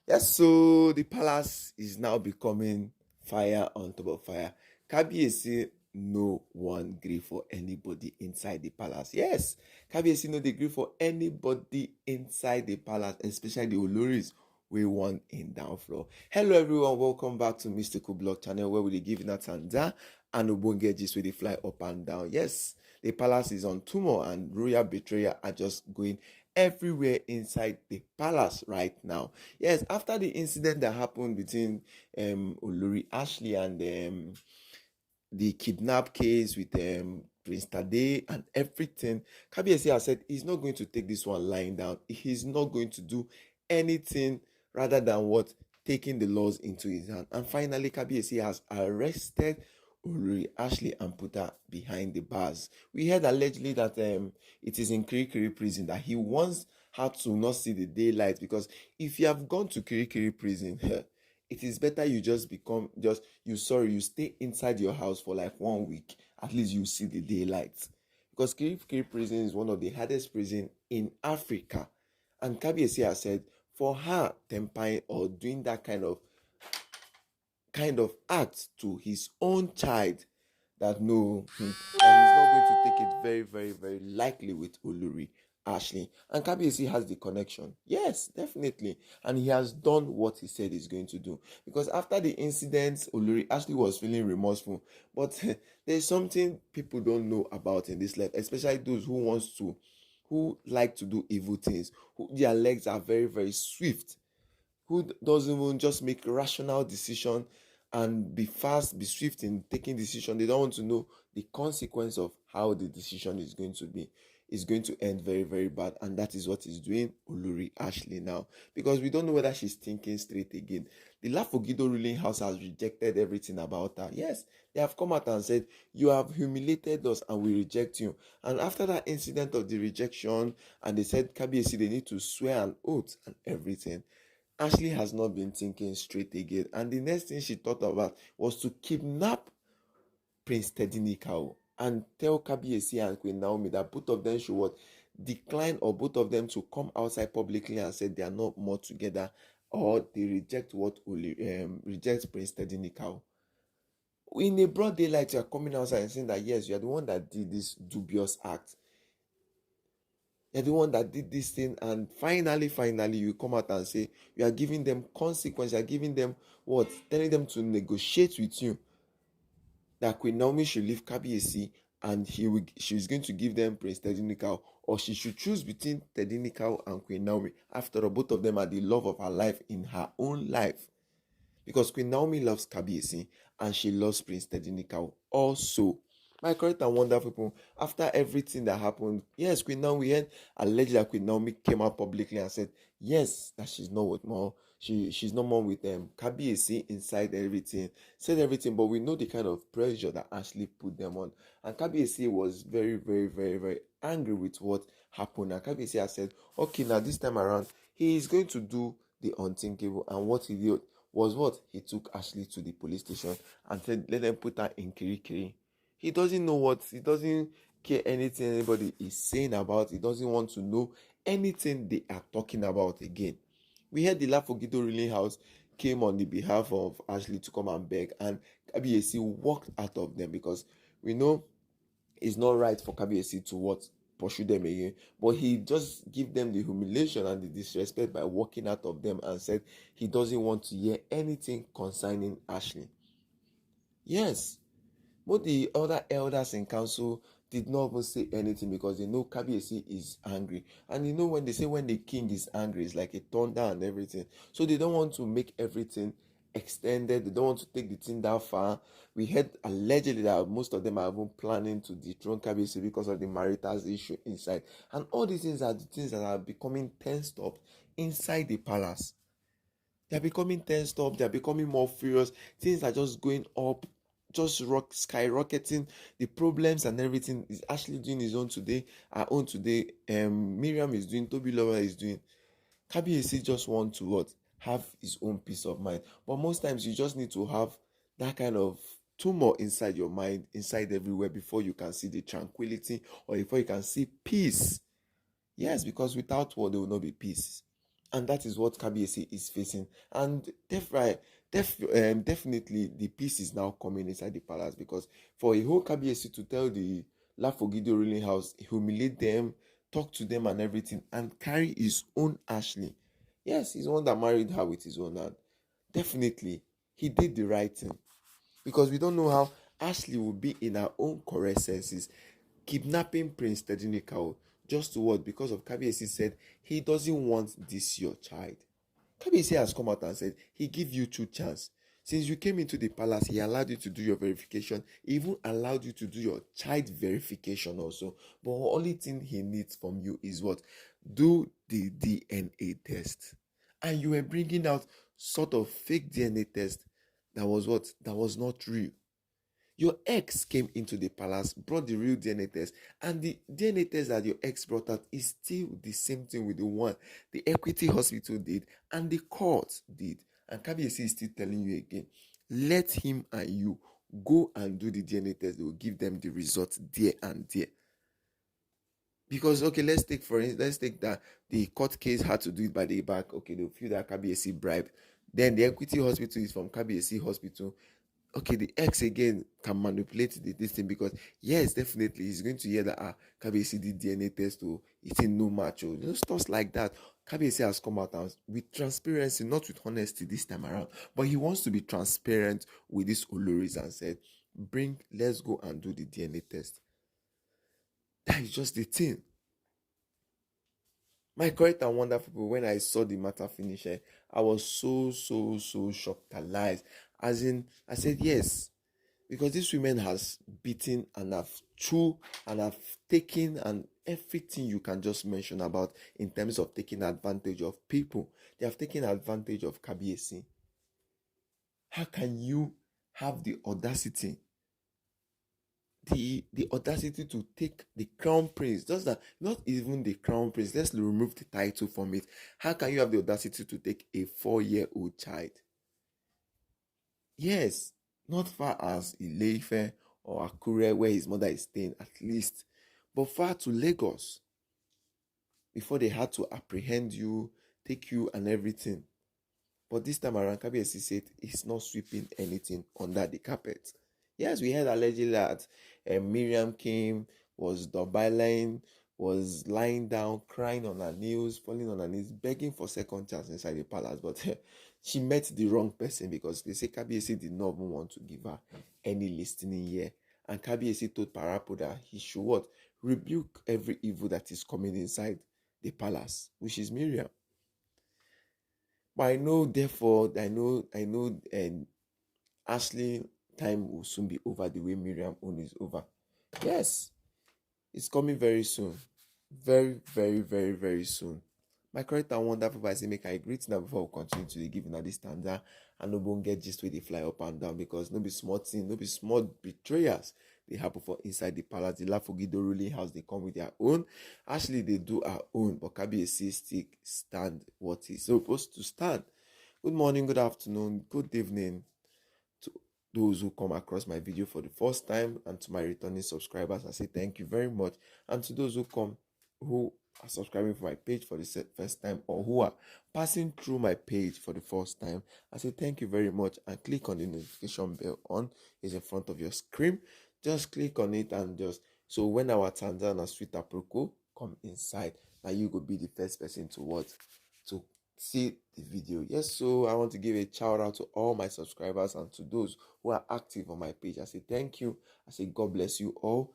Yes, so the palace is now becoming fire on top of fire. Kabiyesi no one gree for anybody inside the palace. Yes, Kabiyesi no dey gree for anybody inside the palace, especially the Oloris wey wan in down floor. Hello everyone, welcome back to Mystical Blog channel where we dey give Natanda and Ogbonge gist wey dey fly up and down. Yes, the palace is on tumor and royal betrayal are just going everywhere inside the palace right now. Yes, after the incident that happened between Olori Ashely and the kidnap case with Prince Tade and everything, Kabiyesi has said he's not going to take this one lying down. He's not going to do anything rather than what taking the laws into his hand. And finally, Kabiyesi has arrested Olori Ashely and put her behind the bars. We heard allegedly that it is in Kirikri prison that he once had to not see the daylight, because if you have gone to Kirikri prison, it is better you just become you stay inside your house for like 1 week. At least you see the daylight, because Kirikri prison is one of the hardest prison in Africa. And Kabiyesi has said for her tempering or doing that kind of act to his own child, that no, and he's not going to take it very, very, very likely with Olori Ashely. And Kabiyesi has the connection. Yes, definitely. And he has done what he said he's going to do. Because after the incident, Olori Ashely was feeling remorseful. But there's something people don't know about in this life, especially those who like to do evil things, who their legs are very, very swift, who doesn't even just make rational decision and be fast, be swift in taking decision. They don't want to know the consequence of how the decision is going to be. It's going to end very, very bad. And that is what is doing Olori Ashely now. Because we don't know whether she's thinking straight again. The Lafogido ruling house has rejected everything about her. Yes, they have come out and said, you have humiliated us and we reject you. And after that incident of the rejection, and they said, Kabiyesi, they need to swear an oath and everything, Ashely has not been thinking straight again. And the next thing she thought about was to kidnap Prince Tedinkawo and tell Kabiyesi and Queen Naomi that both of them should what? Decline, or both of them to come outside publicly and say they are not more together, or they reject reject Prince Tedinkawo. In a broad daylight, you are coming outside and saying that yes, you are the one that did this dubious act. You're the one that did this thing, and finally, you come out and say you are giving them consequence. You are giving them what? Telling them to negotiate with you. That Queen Naomi should leave Kabiyesi, and she's going to give them Prince Tedinkawo, or she should choose between Tedinkawo and Queen Naomi. After all, both of them are the love of her life in her own life. Because Queen Naomi loves Kabiyesi and she loves Prince Tedinkawo also. My correct and wonderful people, after everything that happened, yes, Queen Naomi had alleged that Queen Naomi came out publicly and said, yes, that she's not with more. She's no more with Kabiyesi inside everything, said everything, but we know the kind of pressure that Ashely put them on. And Kabiyesi was very, very, very, very angry with what happened. And Kabiyesi has said, okay, now this time around, he is going to do the unthinkable. And what he did was what? He took Ashely to the police station and said, let them put her in Kirikri. He doesn't know he doesn't care anything anybody is saying about. He doesn't want to know anything they are talking about again. We heard the Lafogido ruling house came on the behalf of Ashely to come and beg, and Kabiyesi walked out of them, because we know it's not right for Kabiyesi to what? Pursue them again. But he just give them the humiliation and the disrespect by walking out of them and said he doesn't want to hear anything concerning Ashely. Yes, but the other elders in council did not even say anything, because they know Kabiyesi is angry. And you know, when they say when the king is angry, it's like a thunder and everything. So they don't want to make everything extended. They don't want to take the thing that far. We heard allegedly that most of them are even planning to dethrone Kabiyesi because of the marital issue inside. And all these things are the things that are becoming tensed up inside the palace. They are becoming tensed up. They are becoming more furious. Things are just going up, just skyrocketing. The problems and everything is Ashely doing his own today, our own today. Miriam is doing, Tobiloba is doing. Kabiyesi just want to what? Have his own peace of mind. But most times you just need to have that kind of tumor inside your mind, inside everywhere, before you can see the tranquility, or before you can see peace. Yes, because without war there will not be peace. And that is what Kabiyesi is facing. And definitely the peace is now coming inside the palace, because for a whole Kabiyesi to tell the Lafogido ruling house, humiliate them, talk to them and everything, and carry his own Ashely. Yes, he's the one that married her with his own hand. Definitely, he did the right thing. Because we don't know how Ashely will be in her own correct senses, kidnapping Prince Tedinkawo, just to what? Because of Kabiyesi said he doesn't want this your child. Kabiyesi has come out and said he give you 2 chances. Since you came into the palace, he allowed you to do your verification. He even allowed you to do your child verification also. But the only thing he needs from you is what? Do the DNA test. And you were bringing out sort of fake DNA test that was what? That was not real. Your ex came into the palace, brought the real DNA test, and the DNA test that your ex brought out is still the same thing with the one the Equity Hospital did and the court did. And Kabiyesi is still telling you again, let him and you go and do the DNA test. They will give them the results there and there. Because, okay, let's take that the court case had to do it by the back. Okay, they'll feel that Kabiyesi bribed. Then the Equity Hospital is from Kabiyesi Hospital. Okay, the ex again can manipulate this thing, because yes, definitely he's going to hear that Kabiyesi did DNA test, or it's in no match, or stuff like that. Kabiyesi has come out and with transparency, not with honesty this time around, but he wants to be transparent with these Oloris and said, let's go and do the DNA test. That is just the thing. My correct and wonderful people, when I saw the matter finish, I was so shocked, alive. As in, I said yes, because these women has beaten and have chew and have taken and everything you can just mention about in terms of taking advantage of people. They have taken advantage of Kabiyesi. How can you have the audacity to take the crown prince, just that, not even the crown prince, let's remove the title from it. How can you have the audacity to take a 4-year-old child? Yes, not far as Ile-Ife or Akure, where his mother is staying at least, but far to Lagos, before they had to apprehend you, take you and everything. But this time around, Kabiyesi said he's not sweeping anything under the carpet. Yes, we heard allegedly that Miriam came, was Dubai, was lying down, crying on her knees, falling on her knees, begging for second chance inside the palace. But she met the wrong person, because they say Kabiyesi did not even want to give her any listening ear. And Kabiyesi told Parapo that he should what? Rebuke every evil that is coming inside the palace, which is Miriam. But I know, therefore, and Ashely time will soon be over the way Miriam own is over. Yes, it's coming very soon. Very, very, very, very soon. My correct and wonderful, I say make I greet now before we continue to give you this stanza, and no one get just where they fly up and down, because no be small thing, no be small betrayals they happen for inside the palace. The Lafogido ruling house, they come with their own. Actually, they do our own, but Kabiyesi still stand what he's supposed to stand. Good morning, good afternoon, good evening to those who come across my video for the first time, and to my returning subscribers, I say thank you very much. And to those who are subscribing for my page for the first time, or who are passing through my page for the first time, I say thank you very much, and click on the notification bell on. Is in front of your screen. Just click on it, and just so when our Tanzania sweet aproko come inside, now you go be the first person to watch, to see the video. Yes, so I want to give a shout out to all my subscribers and to those who are active on my page. I say thank you. I say God bless you all.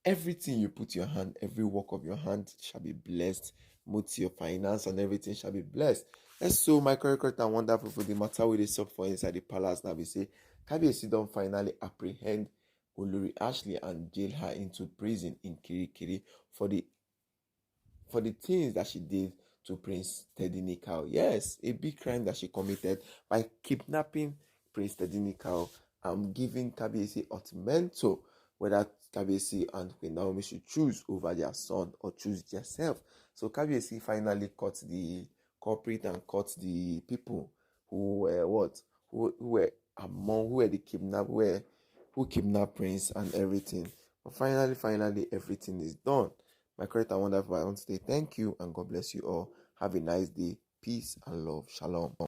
Everything you put your hand, every work of your hand shall be blessed. Multi your finance and everything shall be blessed. Yes, so my correct and wonderful, for the matter with the sub for inside the palace, now we say Kabiyesi don finally apprehend Olori Ashely and jail her into prison in Kirikri for the things that she did to Prince Tedinkawo. Yes, a big crime that she committed by kidnapping Prince Tedinkawo and giving Kabiyesi ultimatum whether Kabiyesi and Queen Naomi should choose over their son or choose themselves. So Kabiyesi finally caught the culprit and caught the people who were the kidnapped, who kidnapped Prince and everything. But finally, everything is done. My correct and wonderful, I want to say thank you and God bless you all. Have a nice day. Peace and love. Shalom.